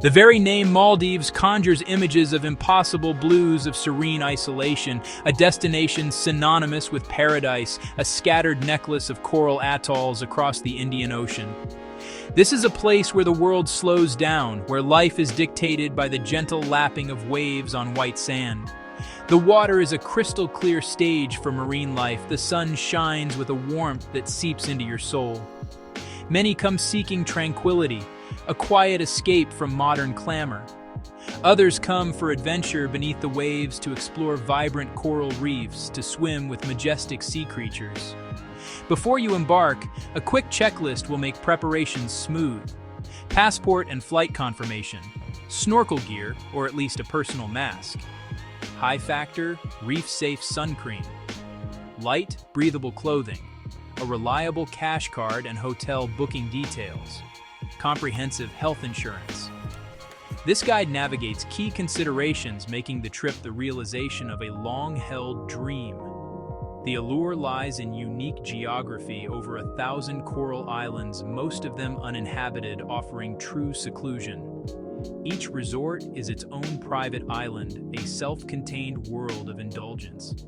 The very name Maldives conjures images of impossible blues of serene isolation, a destination synonymous with paradise, a scattered necklace of coral atolls across the Indian Ocean. This is a place where the world slows down, where life is dictated by the gentle lapping of waves on white sand. The water is a crystal-clear stage for marine life. The sun shines with a warmth that seeps into your soul. Many come seeking tranquility, a quiet escape from modern clamor. Others come for adventure beneath the waves, to explore vibrant coral reefs, to swim with majestic sea creatures. Before you embark, a quick checklist will make preparations smooth. Passport and flight confirmation, snorkel gear, or at least a personal mask. High factor, reef-safe sun cream. Light, breathable clothing. A reliable cash card and hotel booking details. Comprehensive health insurance. This guide navigates key considerations, making the trip the realization of a long-held dream. The allure lies in unique geography, over 1,000 coral islands, most of them uninhabited, offering true seclusion. Each resort is its own private island, a self-contained world of indulgence.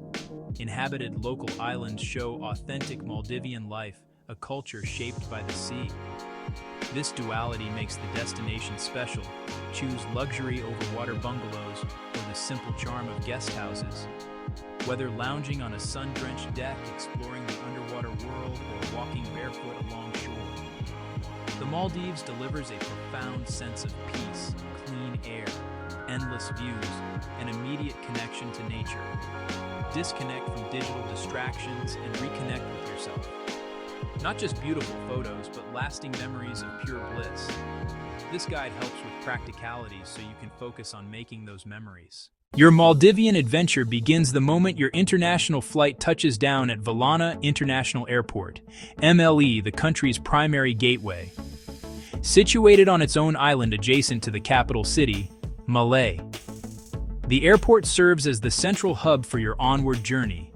Inhabited local islands show authentic Maldivian life, a culture shaped by the sea. This duality makes the destination special. Choose luxury over water bungalows or the simple charm of guest houses. Whether lounging on a sun-drenched deck, exploring the underwater world, or walking barefoot along shore, the Maldives delivers a profound sense of peace, clean air, endless views, and immediate connection to nature. Disconnect from digital distractions and reconnect with yourself. Not just beautiful photos, but lasting memories of pure bliss. This guide helps with practicality so you can focus on making those memories. Your Maldivian adventure begins the moment your international flight touches down at Valana International Airport, MLE, the country's primary gateway. Situated on its own island adjacent to the capital city, Malé. The airport serves as the central hub for your onward journey.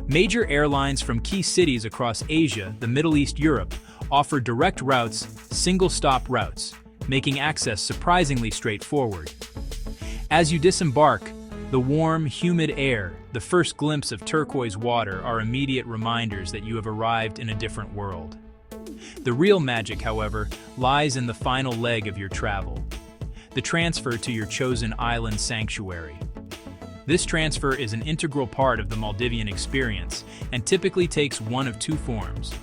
Major airlines from key cities across Asia, the Middle East, Europe, offer direct routes, single-stop routes, making access surprisingly straightforward. As you disembark, the warm, humid air, the first glimpse of turquoise water are immediate reminders that you have arrived in a different world. The real magic, however, lies in the final leg of your travel, the transfer to your chosen island sanctuary. This transfer is an integral part of the Maldivian experience and typically takes one of two forms.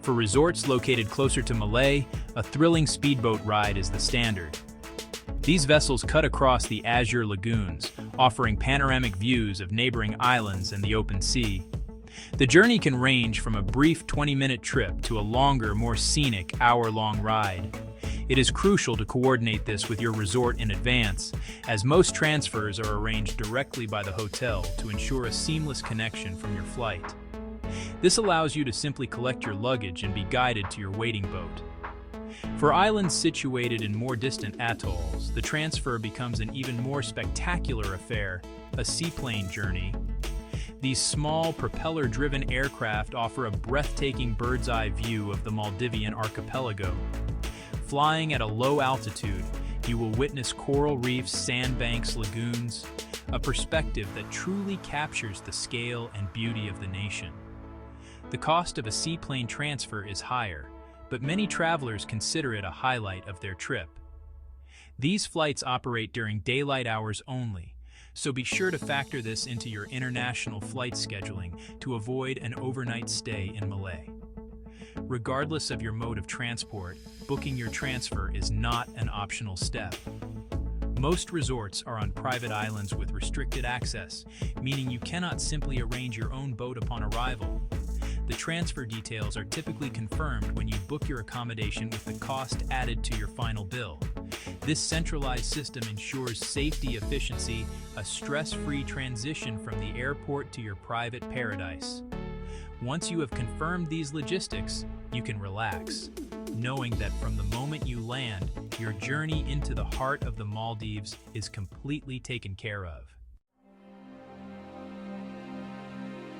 For resorts located closer to Malé, a thrilling speedboat ride is the standard. These vessels cut across the azure lagoons, offering panoramic views of neighboring islands and the open sea. The journey can range from a brief 20-minute trip to a longer, more scenic hour-long ride. It is crucial to coordinate this with your resort in advance, as most transfers are arranged directly by the hotel to ensure a seamless connection from your flight. This allows you to simply collect your luggage and be guided to your waiting boat. For islands situated in more distant atolls, the transfer becomes an even more spectacular affair, a seaplane journey. These small, propeller-driven aircraft offer a breathtaking bird's-eye view of the Maldivian archipelago. Flying at a low altitude, you will witness coral reefs, sandbanks, lagoons, a perspective that truly captures the scale and beauty of the nation. The cost of a seaplane transfer is higher, but many travelers consider it a highlight of their trip. These flights operate during daylight hours only, so be sure to factor this into your international flight scheduling to avoid an overnight stay in Malé. Regardless of your mode of transport, booking your transfer is not an optional step. Most resorts are on private islands with restricted access, meaning you cannot simply arrange your own boat upon arrival. The transfer details are typically confirmed when you book your accommodation, with the cost added to your final bill. This centralized system ensures safety, efficiency, a stress-free transition from the airport to your private paradise. Once you have confirmed these logistics, you can relax, knowing that from the moment you land, your journey into the heart of the Maldives is completely taken care of.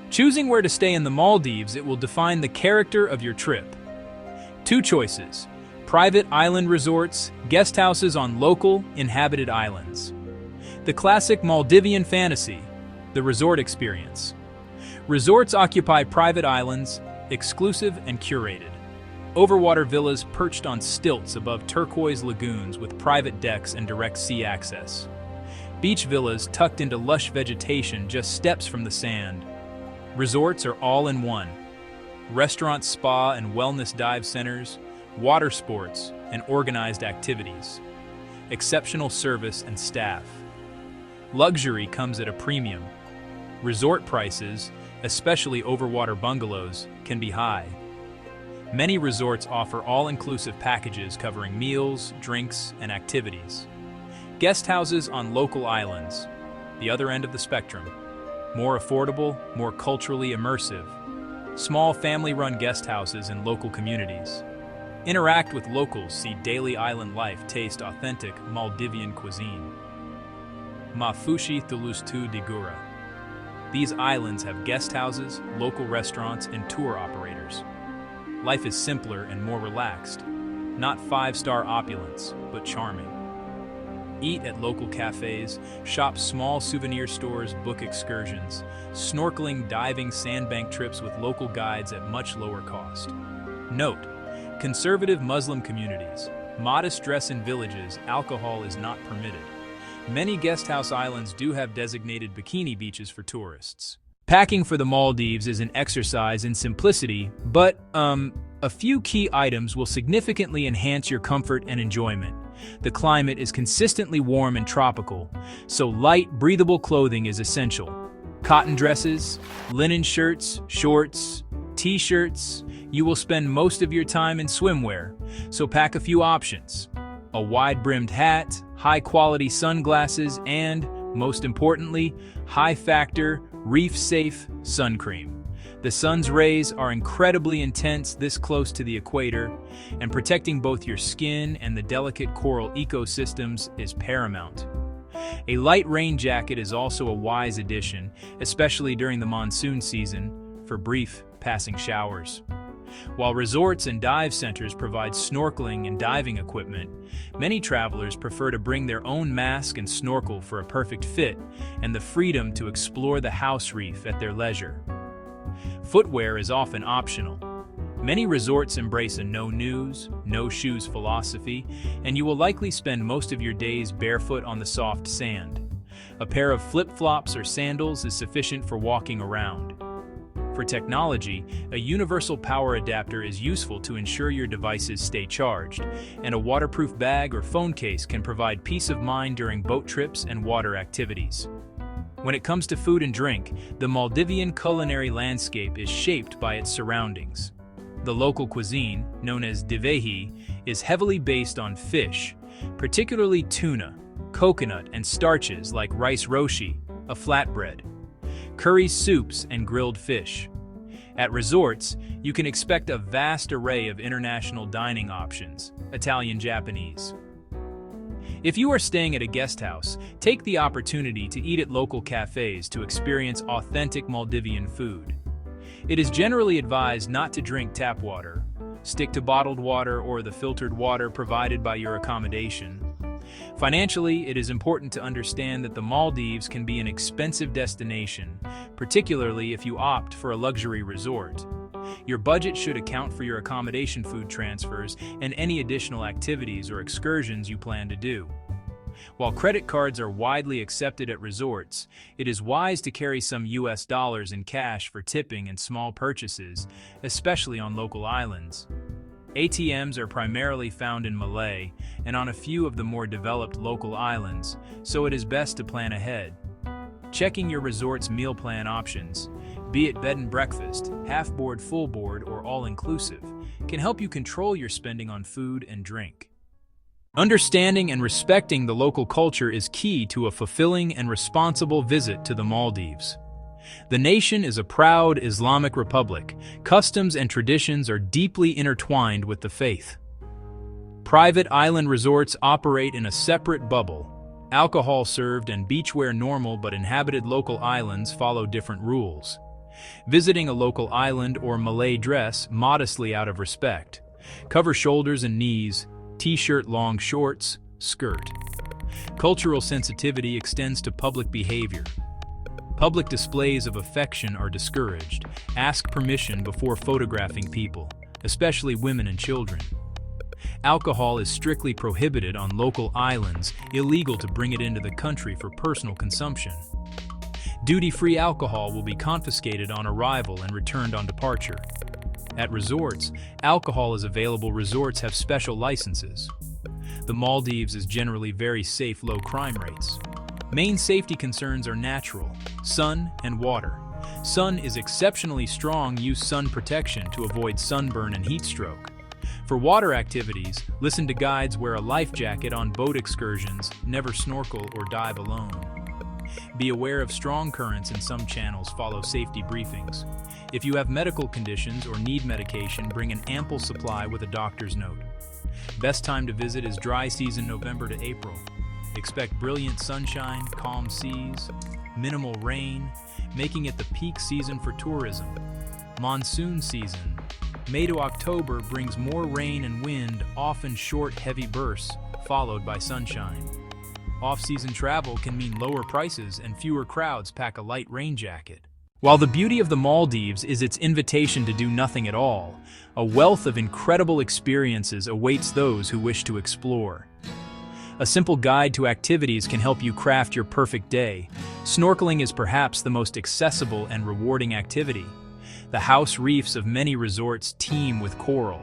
Choosing where to stay in the Maldives, it will define the character of your trip. Two choices: Private island resorts, guest houses on local, inhabited islands. The classic Maldivian fantasy, the resort experience. Resorts occupy private islands, exclusive and curated. Overwater villas perched on stilts above turquoise lagoons with private decks and direct sea access. Beach villas tucked into lush vegetation just steps from the sand. Resorts are all in one. Restaurants, spa and wellness dive centers, water sports, and organized activities. Exceptional service and staff. Luxury comes at a premium. Resort prices, especially overwater bungalows, can be high. Many resorts offer all-inclusive packages covering meals, drinks, and activities. Guest houses on local islands, the other end of the spectrum. More affordable, more culturally immersive. Small family-run guest houses in local communities. Interact with locals, see daily island life, taste authentic Maldivian cuisine. Mafushi Thulustu Digura. These islands have guest houses, local restaurants, and tour operators. Life is simpler and more relaxed. Not five-star opulence, but charming. Eat at local cafes, shop small souvenir stores, book excursions, snorkeling, diving, sandbank trips with local guides at much lower cost. Note: conservative Muslim communities, modest dress in villages, alcohol is not permitted. Many guesthouse islands do have designated bikini beaches for tourists. Packing for the Maldives is an exercise in simplicity, but a few key items will significantly enhance your comfort and enjoyment. The climate is consistently warm and tropical, so light, breathable clothing is essential. Cotton dresses, linen shirts, shorts, t-shirts. You will spend most of your time in swimwear, so pack a few options. A wide-brimmed hat, high-quality sunglasses, and, most importantly, high-factor, reef-safe sun cream. The sun's rays are incredibly intense this close to the equator, and protecting both your skin and the delicate coral ecosystems is paramount. A light rain jacket is also a wise addition, especially during the monsoon season, for brief, passing showers. While resorts and dive centers provide snorkeling and diving equipment, many travelers prefer to bring their own mask and snorkel for a perfect fit and the freedom to explore the house reef at their leisure. Footwear is often optional. Many resorts embrace a no news, no shoes philosophy, and you will likely spend most of your days barefoot on the soft sand. A pair of flip-flops or sandals is sufficient for walking around. For technology, a universal power adapter is useful to ensure your devices stay charged, and a waterproof bag or phone case can provide peace of mind during boat trips and water activities. When it comes to food and drink, the Maldivian culinary landscape is shaped by its surroundings. The local cuisine, known as divehi, is heavily based on fish, particularly tuna, coconut, and starches like rice roshi, a flatbread, curry soups, and grilled fish. At resorts, you can expect a vast array of international dining options, Italian, Japanese. If you are staying at a guest house, take the opportunity to eat at local cafes to experience authentic Maldivian food. It is generally advised not to drink tap water. Stick to bottled water or the filtered water provided by your accommodation. Financially, it is important to understand that the Maldives can be an expensive destination, particularly if you opt for a luxury resort. Your budget should account for your accommodation, food transfers, and any additional activities or excursions you plan to do. While credit cards are widely accepted at resorts, it is wise to carry some US dollars in cash for tipping and small purchases, especially on local islands. ATMs are primarily found in Malay and on a few of the more developed local islands, so it is best to plan ahead. Checking your resort's meal plan options, be it bed and breakfast, half-board, full-board, or all-inclusive, can help you control your spending on food and drink. Understanding and respecting the local culture is key to a fulfilling and responsible visit to the Maldives. The nation is a proud Islamic republic. Customs and traditions are deeply intertwined with the faith. Private island resorts operate in a separate bubble. Alcohol served and beachwear normal, but inhabited local islands follow different rules. Visiting a local island or Malay dress modestly out of respect. Cover shoulders and knees, t-shirt long shorts, skirt. Cultural sensitivity extends to public behavior. Public displays of affection are discouraged. Ask permission before photographing people, especially women and children. Alcohol is strictly prohibited on local islands, illegal to bring it into the country for personal consumption. Duty-free alcohol will be confiscated on arrival and returned on departure. At resorts, alcohol is available. Resorts have special licenses. The Maldives is generally very safe, low crime rates. Main safety concerns are natural, sun and water. Sun is exceptionally strong. Use sun protection to avoid sunburn and heat stroke. For water activities, listen to guides, wear a life jacket on boat excursions, never snorkel or dive alone. Be aware of strong currents in some channels, follow safety briefings. If you have medical conditions or need medication, bring an ample supply with a doctor's note. Best time to visit is dry season, November to April. Expect brilliant sunshine, calm seas, minimal rain, making it the peak season for tourism. Monsoon season, May to October, brings more rain and wind, often short, heavy bursts, followed by sunshine. Off-season travel can mean lower prices and fewer crowds. Pack a light rain jacket. While the beauty of the Maldives is its invitation to do nothing at all, a wealth of incredible experiences awaits those who wish to explore. A simple guide to activities can help you craft your perfect day. Snorkeling is perhaps the most accessible and rewarding activity. The house reefs of many resorts teem with coral.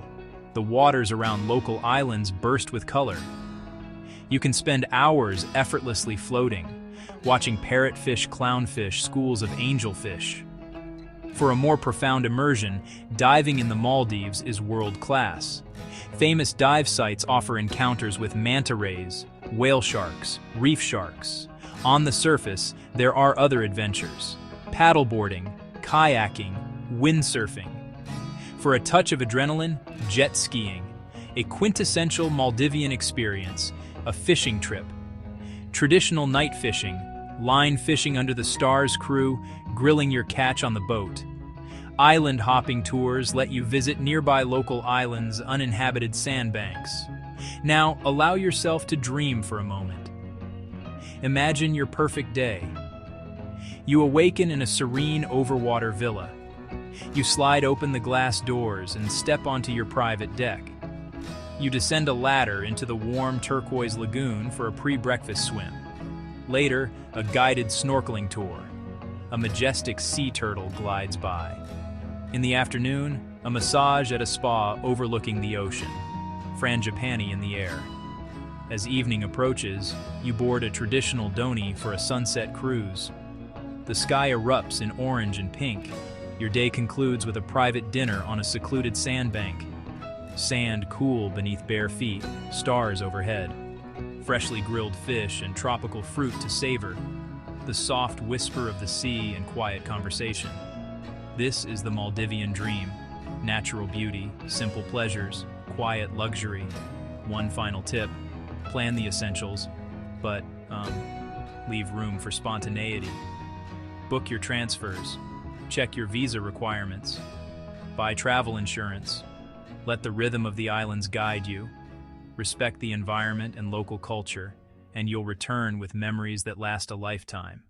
The waters around local islands burst with color. You can spend hours effortlessly floating, watching parrotfish, clownfish, schools of angelfish. For a more profound immersion, diving in the Maldives is world-class. Famous dive sites offer encounters with manta rays, whale sharks, reef sharks. On the surface, there are other adventures: paddleboarding, kayaking, windsurfing. For a touch of adrenaline, jet skiing, a quintessential Maldivian experience, a fishing trip. Traditional night fishing, line fishing under the stars, crew grilling your catch on the boat. Island hopping tours let you visit nearby local islands, uninhabited sandbanks. Now, allow yourself to dream for a moment. Imagine your perfect day. You awaken in a serene overwater villa. You slide open the glass doors and step onto your private deck. You descend a ladder into the warm turquoise lagoon for a pre-breakfast swim. Later, a guided snorkeling tour. A majestic sea turtle glides by. In the afternoon, a massage at a spa overlooking the ocean. Frangipani in the air. As evening approaches, you board a traditional dhoni for a sunset cruise. The sky erupts in orange and pink. Your day concludes with a private dinner on a secluded sandbank. Sand cool beneath bare feet, stars overhead. Freshly grilled fish and tropical fruit to savor. The soft whisper of the sea and quiet conversation. This is the Maldivian dream. Natural beauty, simple pleasures, quiet luxury. One final tip: plan the essentials, but leave room for spontaneity. Book your transfers. Check your visa requirements. Buy travel insurance. Let the rhythm of the islands guide you. Respect the environment and local culture, and you'll return with memories that last a lifetime.